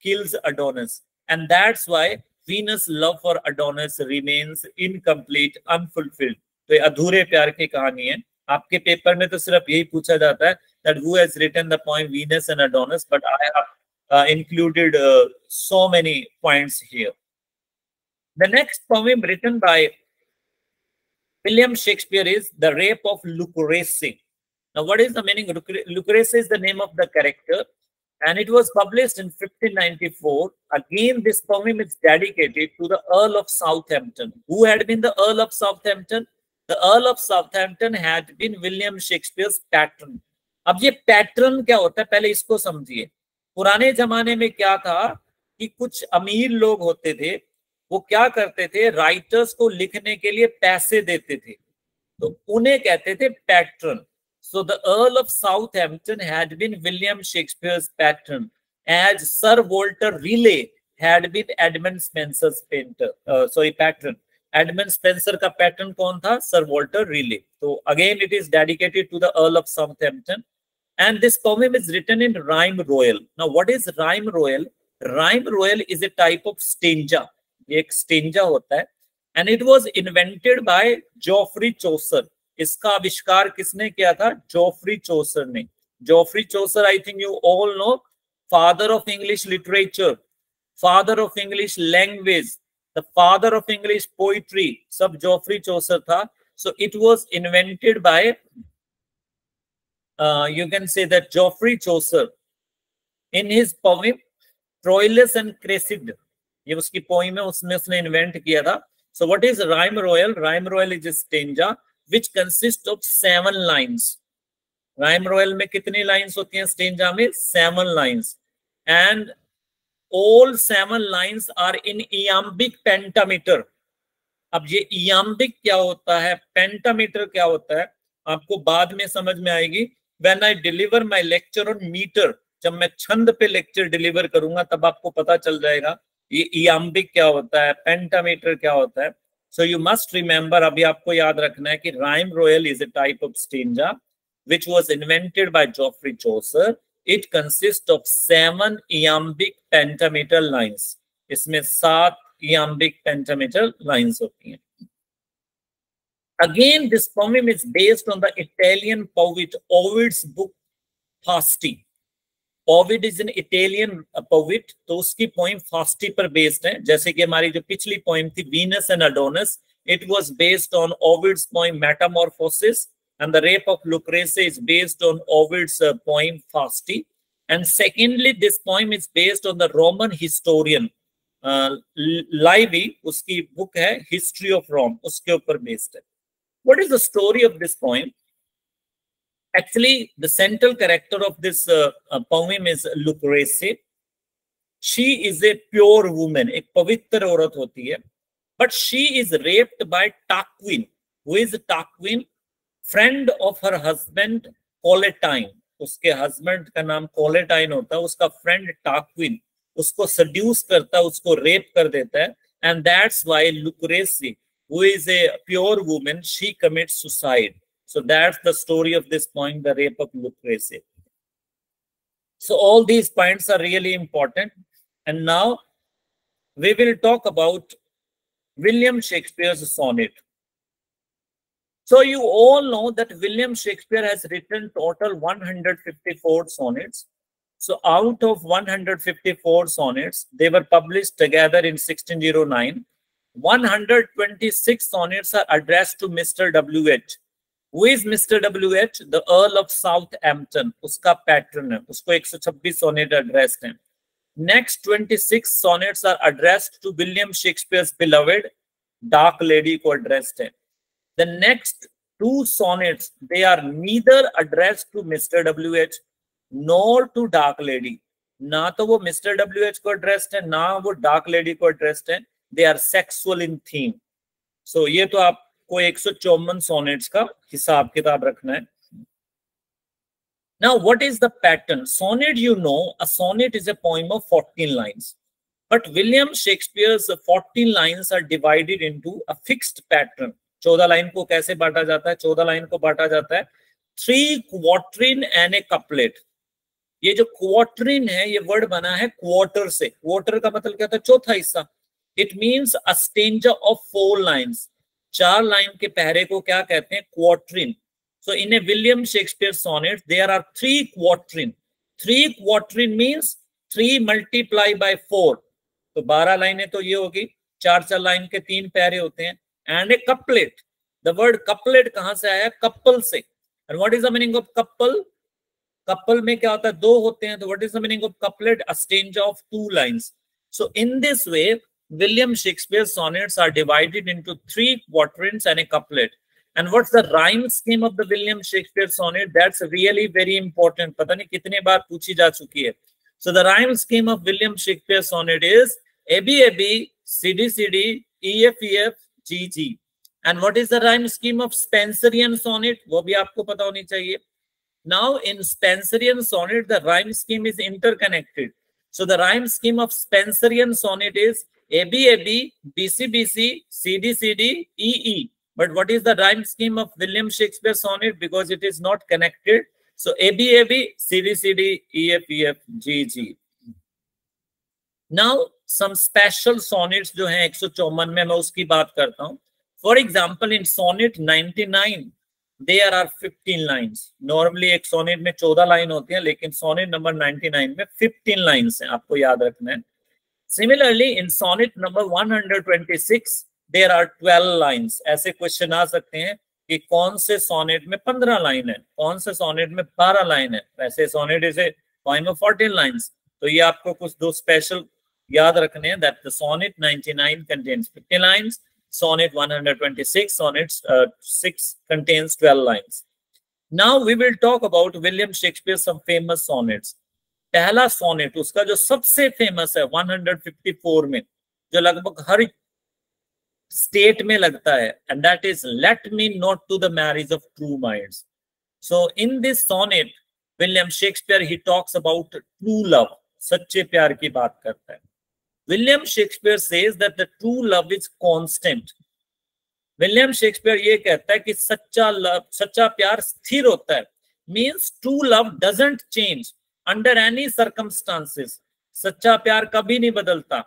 kills Adonis, and that's why Venus' love for Adonis remains incomplete, unfulfilled. तो ये अधूरे प्यार की कहानी है. आपके पेपर में तो सिर्फ यही पूछा जाता है that who has written the poem Venus and Adonis, but I have included so many points here. The next poem written by William Shakespeare is The Rape of Lucrece. Now, what is the meaning? Lucrece is the name of the character, and it was published in 1594. Again, this poem is dedicated to the Earl of Southampton. Who had been the Earl of Southampton? The Earl of Southampton had been William Shakespeare's patron. अब ये pattern क्या होता है, पहले इसको समझिए. पुराने जमाने में क्या था कि कुछ अमीर लोग होते थे, वो क्या करते थे, राइटर्स को लिखने के लिए पैसे देते थे, तो उन्हें कहते थे pattern. So the Earl of Southampton had been William Shakespeare's patron, as Sir Walter Raleigh had been Edmund Spencer's patron. Edmund Spencer का पैटर्न कौन था? Sir Walter Raleigh. So again, it is dedicated to the Earl of Southampton, and this poem is written in rhyme royal. Now, what is rhyme royal? Rhyme royal is a type of stanza. ये एक stanza होता है, and it was invented by Geoffrey Chaucer. इसका आविष्कार किसने किया था? Geoffrey Chaucer ने. Geoffrey Chaucer, I think you all know, father of English literature, father of English language, the father of English poetry, सब Geoffrey Chaucer था. So it was invented by, you can say that Geoffrey Chaucer in his poem Troilus and Cressida. ये उसकी poem है, उसमें उसने invent किया था. So what is rhyme royal? Rhyme royal is a stanza which consists of 7 lines. Rhyme royal में कितनी lines होती हैं? stanza में 7 lines, and all 7 lines are in iambic pentameter. अब ये iambic क्या होता है, pentameter क्या होता है, आपको बाद में समझ में आएगी. When I deliver my lecture on meter, जब मैं छंद पे lecture deliver करूंगा तब आपको पता चल जाएगा ये iambic क्या होता है, pentameter क्या होता है. So you must remember, अभी आपको याद रखना है कि rhyme royal is a type of stanza which was invented by Geoffrey Chaucer. It consists of 7 iambic pentameter lines. इसमें 7 iambic pentameter lines होती हैं. Again, this poem is based on the Italian poet Ovid's book Fasti. Ovid is an Italian poet, तो उसकी poem Fasti पर based है. जैसे कि हमारी जो पिछली poem थी Venus and Adonis, it was based on Ovid's poem Metamorphosis, and the Rape of Lucrece is based on Ovid's poem Fasti. And secondly, this poem is based on the Roman historian Livy, उसकी book है History of Rome, उसके ऊपर based है. What is the story of this poem? Actually, the central character of this poem is Lucrece. She is a pure woman, एक पवित्र औरत होती है, but she is raped by Tarquin. Who is Tarquin? Friend of her husband Collatine. उसके husband का नाम Collatine होता है, उसका friend Tarquin उसको seduce करता है, उसको rape कर देता है, and that's why Lucrece, who is a pure woman, she commits suicide. So that's the story of this poem, the rape of Lucrece. So all these points are really important. And now we will talk about William Shakespeare's sonnet. So you all know that William Shakespeare has written total 154 sonnets. So out of 154 sonnets, they were published together in 1609. 126 sonnets are addressed to Mr. W.H. Who is Mr. W.H? The Earl of Southampton. Uska patron hai. Usko 126 sonnet addressed hai. Next 26 sonnets are addressed to William Shakespeare's beloved Dark Lady ko addressed hai. The next two sonnets, they are neither addressed to Mr. W.H. nor to Dark Lady. Na to wo Mr. W.H ko addressed hai, na wo Dark Lady ko addressed hai. They are sexual in theme. So ये तो आपको 154 sonnets का हिसाब किताब रखना है. Now, what is the pattern? Sonnet, you know, a sonnet is a poem of 14 lines. But William Shakespeare's 14 lines are divided into a fixed pattern. 14 line को कैसे बांटा जाता है? 14 लाइन को बांटा जाता है 3 quatrain and a couplet. ये जो quatrain है, ये वर्ड बना है quarter से. Quarter का मतलब क्या होता है? चौथा हिस्सा. It means a stanza of 4 lines. 4 line के पहरे को क्या कहते हैं? Quatrain. So in a William Shakespeare sonnet, there are 3 quatrain. 3 quatrain means 3 multiply by 4. तो 12 लाइनें तो ये होगी. 4 लाइन के 3 पैरे होते हैं. And a couplet. The word couplet कहाँ से आया? Couple से. And what is the meaning of couple? Couple में क्या होता है? 2 होते हैं. तो what is the meaning of couplet? A stanza of 2 lines. So in this way, William Shakespeare's sonnets are divided into 3 quatrains and a couplet. And what's the rhyme scheme of the William Shakespeare sonnet? That's really very important. पता नहीं कितने बार पूछी जा चुकी है. So the rhyme scheme of William Shakespeare sonnet is ABAB, CD, EF, GG. And what is the rhyme scheme of Spenserian sonnet? वो भी आपको पता होनी चाहिए. Now in Spenserian sonnet, the rhyme scheme is interconnected. So the rhyme scheme of Spenserian sonnet is ABAB, BC, CD, EE. But what is the rhyme scheme of William Shakespeare sonnet? Because it is not connected. So ABAB, CD, EF, GG. Now some special sonnets जो हैं 154 में, मैं उसकी बात करता हूँ. For example, in sonnet 99, there are 15 lines. Normally एक sonnet में 14 लाइन होती हैं, लेकिन sonnet number 99 में 15 lines हैं. आपको याद रखना है. Similarly, in sonnet number 126, there are 12 lines. ऐसे क्वेश्चन आ सकते हैं कि कौन से sonnet में 15 लाइन है, कौन से sonnet में 12 लाइन है. वैसे sonnet is a poem of 14 lines. तो ये आपको कुछ 2 special याद रखने हैं. That the sonnet 99 contains 15 lines. Sonnet 126, sonnet 6 contains 12 lines. Now we will talk about William Shakespeare's some famous sonnets. पहला sonnet उसका जो सबसे फेमस है 154 में, जो लगभग हर स्टेट में लगता है, and that is Let me not to the marriage of true minds. So in this sonnet, William Shakespeare, he talks about true love. सच्चे प्यार की बात करता है. William Shakespeare says that the true love is constant. William Shakespeare ये कहता है कि सच्चा प्यार स्थिर होता है. Means true love doesn't change under any circumstances. सच्चा प्यार कभी नहीं बदलता,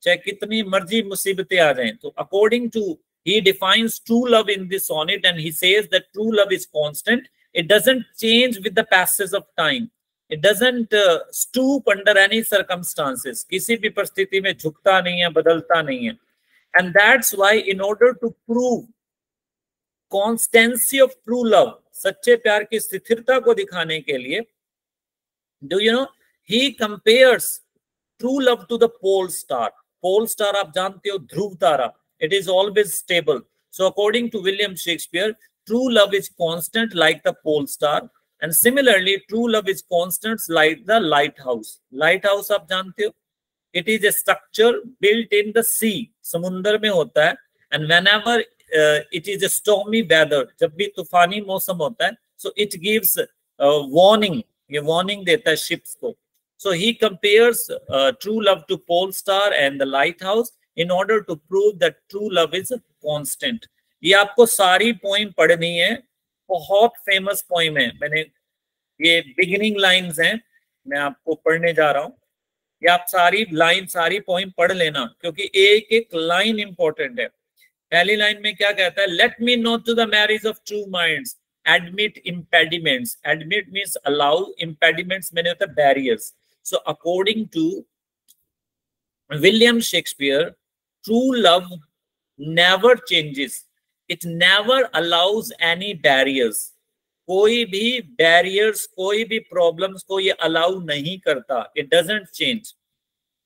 चाहे कितनी मर्जी मुसीबतें आ जाएं. तो according to, he defines true love in this sonnet, and he says that true love is constant. It doesn't change with the passage of time. It doesn't stoop under any circumstances. किसी भी परिस्थिति में झुकता नहीं है, बदलता नहीं है. And that's why, in order to prove constancy of true love, सच्चे प्यार की स्थिरता को दिखाने के लिए, do you know, he compares true love to the pole star. Pole star आप जानते हो, ध्रुव तारा. It is always stable. So according to William Shakespeare, true love is constant like the pole star. And similarly, true love is constant like the lighthouse. Lighthouse आप जानते हो? It is a structure built in the sea. समुंदर में होता है. And whenever it is a stormy weather, जब भी तूफानी मौसम होता है, so it gives warning. ये warning देता है ships को. So he compares true love to pole star and the lighthouse in order to prove that true love is constant. ये आपको सारी पोइम पढ़नी है, बहुत फेमस पोइम है. मैंने ये बिगिनिंग लाइंस हैं, मैं आपको पढ़ने जा रहा हूँ. ये आप सारी लाइन, सारी पोइम पढ़ लेना, क्योंकि एक एक लाइन इंपॉर्टेंट है. पहली लाइन में क्या कहता है? Let me not to the marriage of true minds admit impediments. Admit means allow, impediments mean होता है barriers. So according to William Shakespeare, true love never changes. It never allows any barriers. कोई भी barriers, कोई भी problems को ये allow नहीं करता. It doesn't change.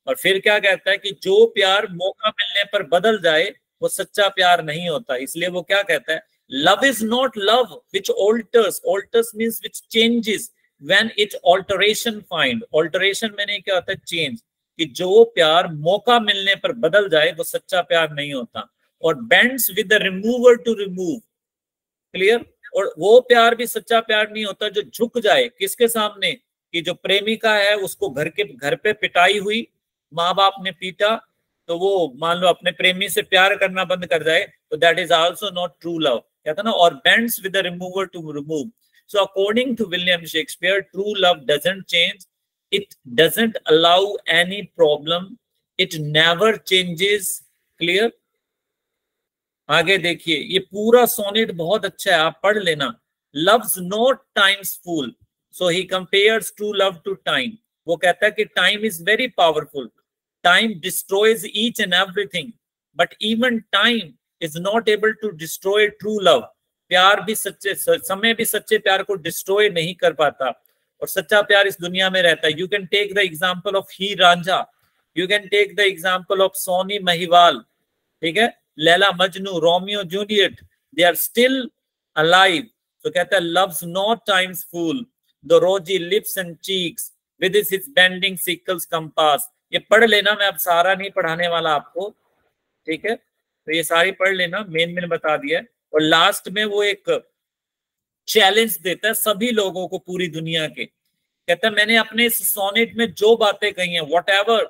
और फिर क्या कहता है कि जो प्यार मौका मिलने पर बदल जाए वो सच्चा प्यार नहीं होता. इसलिए वो क्या कहता है? Love is not love which alters. Alters means which changes when it alteration find. Alteration मैंने क्या होता है? Change. कि जो प्यार मौका मिलने पर बदल जाए वो सच्चा प्यार नहीं होता. और bends with the remover to remove. Clear? और वो प्यार भी सच्चा प्यार नहीं होता जो झुक जाए किसके सामने? कि जो प्रेमिका है उसको घर पे पिटाई हुई, माँ बाप ने पीटा, तो वो मान लो अपने प्रेमी से प्यार करना बंद कर जाए, तो that is also not true love. कहता ना, और bends with the remover to remove. So according to William Shakespeare, true love doesn't change. It doesn't allow any problem. It never changes. Clear? आगे देखिए, ये पूरा सोनेट बहुत अच्छा है, आप पढ़ लेना. Love's not time's fool. So he compares true love to time. वो कहता है कि time is very powerful. Time destroys each and everything. But even time is not able to destroy true love. प्यार भी सच्चे, समय भी सच्चे प्यार को डिस्ट्रॉय नहीं कर पाता, और सच्चा प्यार इस दुनिया में रहता है. You can take the example of Heer Ranjha, you can take the example of Sohni Mahiwal, ठीक है, Laila Majnu, Romeo Juliet, they are still alive. तो कहता है love's not time's fool, the rosy lips and cheeks with his bending sickle's compass. ये पढ़ लेना, मैं अब सारा नहीं पढ़ाने वाला आपको, ठीक है, तो ये सारी पढ़ लेना, मेन बता दिया. और लास्ट में वो एक चैलेंज देता है सभी लोगों को पूरी दुनिया के. कहता है मैंने अपने इस सोनेट में जो बातें कही हैं, whatever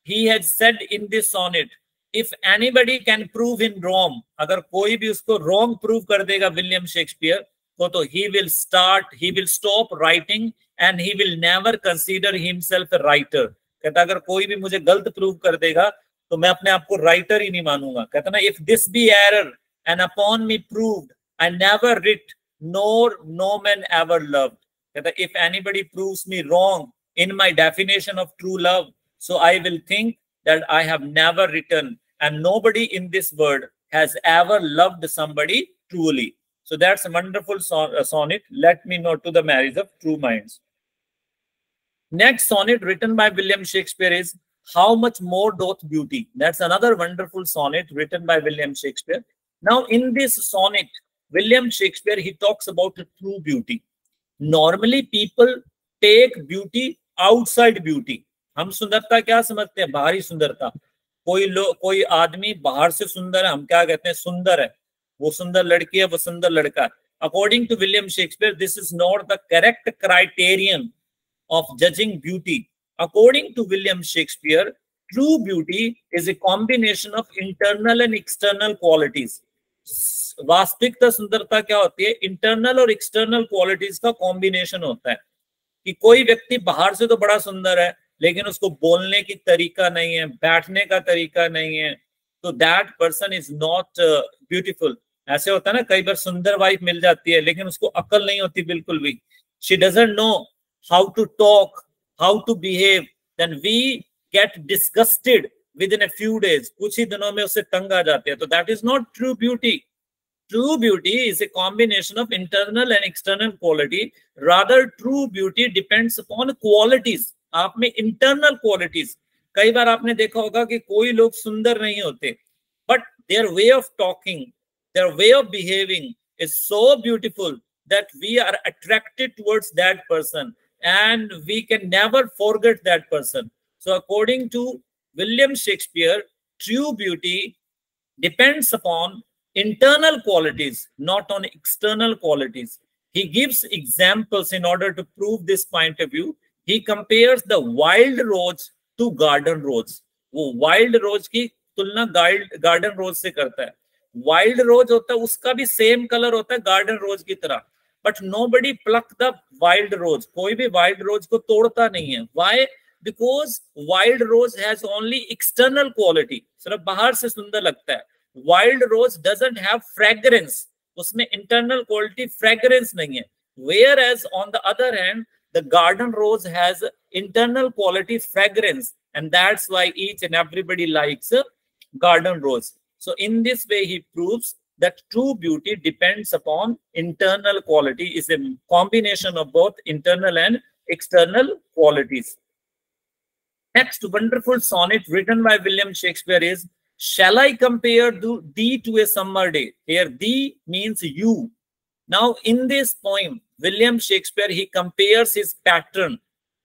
he has said in this sonnet, if anybody can prove in wrong, अगर कोई भी उसको रॉन्ग प्रूव कर देगा विलियम शेक्सपियर को, तो he will stop writing and he will never consider himself a writer. कहता अगर कोई भी मुझे गलत प्रूव कर देगा तो मैं अपने आप को राइटर ही नहीं मानूंगा. कहता ना, if this be error and upon me proved I never writ nor no man ever loved. कहता if anybody proves me wrong in my definition of true love, so I will think that I have never written and nobody in this world has ever loved somebody truly. So that's a wonderful sonnet. Let me know to the marriage of true minds. Next sonnet written by William Shakespeare is How Much More Doth Beauty. That's another wonderful sonnet written by William Shakespeare. Now in this sonnet, William Shakespeare, he talks about true beauty. Normally people take beauty outside beauty. हम सुंदरता क्या समझते हैं? बाहरी सुंदरता. कोई आदमी बाहर से सुंदर है, हम क्या कहते हैं? सुंदर है, वो सुंदर लड़की है, वो सुंदर लड़का है. According to William Shakespeare, this is not the correct criterion of judging beauty. According to William Shakespeare, true beauty is a combination of internal and external qualities. वास्तविकता सुंदरता क्या होती है? इंटरनल और एक्सटर्नल क्वालिटीज का कॉम्बिनेशन होता है. कि कोई व्यक्ति बाहर से तो बड़ा सुंदर है, लेकिन उसको बोलने की तरीका नहीं है, बैठने का तरीका नहीं है, तो that person is not beautiful. ऐसे होता है ना, कई बार सुंदर वाइफ मिल जाती है लेकिन उसको अकल नहीं होती बिल्कुल भी. She doesn't know how to talk, how to behave, then we get disgusted within a few days. कुछ ही दिनों में उससे तंग आ जाते हैं. तो that is not true beauty. True beauty is a combination of internal and external quality. Rather true beauty depends upon qualities. आप में इंटरनल क्वालिटीज, कई बार आपने देखा होगा कि कोई लोग सुंदर नहीं होते, but their way of talking, their way of behaving is so beautiful that we are attracted towards that person and we can never forget that person. So according to William Shakespeare, true beauty depends upon internal qualities, not on external qualities. He gives examples in order to prove this point of view. he compares the wild rose to garden rose. वो wild rose की तुलना garden rose से करता है. Wild rose होता है, उसका भी same color होता है garden rose की तरह. But nobody pluck the wild rose. कोई भी wild rose को तोड़ता नहीं है. Why? Because wild rose has only external quality. सिर्फ बाहर से सुंदर लगता है. Wild rose doesn't have fragrance. उसमें internal quality fragrance नहीं है. Whereas on the other hand, the garden rose has internal quality fragrance, and that's why each and everybody likes garden rose. So in this way, he proves that true beauty depends upon internal quality, is a combination of both internal and external qualities. Next wonderful sonnet written by William Shakespeare is, shall I compare thee to a summer day? Here, thee means you. Now, in this poem, William Shakespeare, he compares his patron,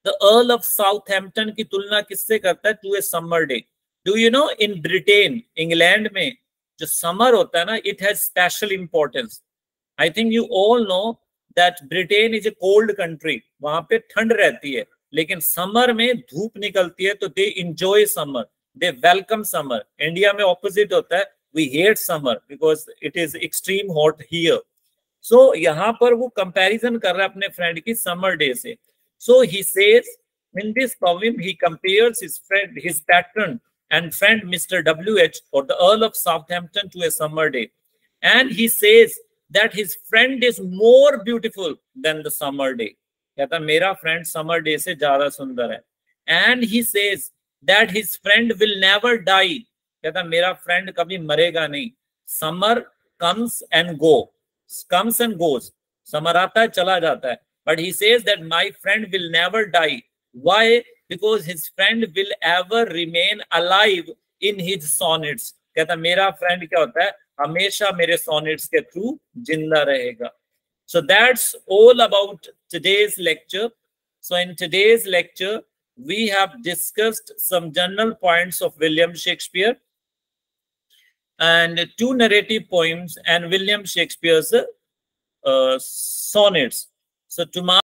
the Earl of Southampton की तुलना किससे करता है? To a summer day. Do you know in Britain, England में जो summer होता है ना, it has special importance. I think you all know that Britain is a cold country. वहाँ पे ठंड रहती है, लेकिन summer में धूप निकलती है, तो they enjoy summer. They welcome summer. India में opposite होता है. We hate summer because it is extreme hot here. So यहाँ पर वो comparison कर रहा है अपने friend की summer day से. So he says in this poem he compares his friend, his patron and friend Mr. W.H. or the Earl of Southampton to a summer day, and he says that his friend is more beautiful than the summer day. कहता मेरा friend summer day से ज़्यादा सुंदर है. And he says that his friend will never die. कहता मेरा friend कभी मरेगा नहीं. Summer comes and goes. Summer आता है चला जाता है. But he says that my friend will never die. Why? Because his friend will ever remain alive in his sonnets. कहता मेरा friend क्या होता है? हमेशा मेरे sonnets के through जिंदा रहेगा. So that's all about today's lecture. So in today's lecture, we have discussed some general points of William Shakespeare and 2 narrative poems and William Shakespeare's sonnets. So tomorrow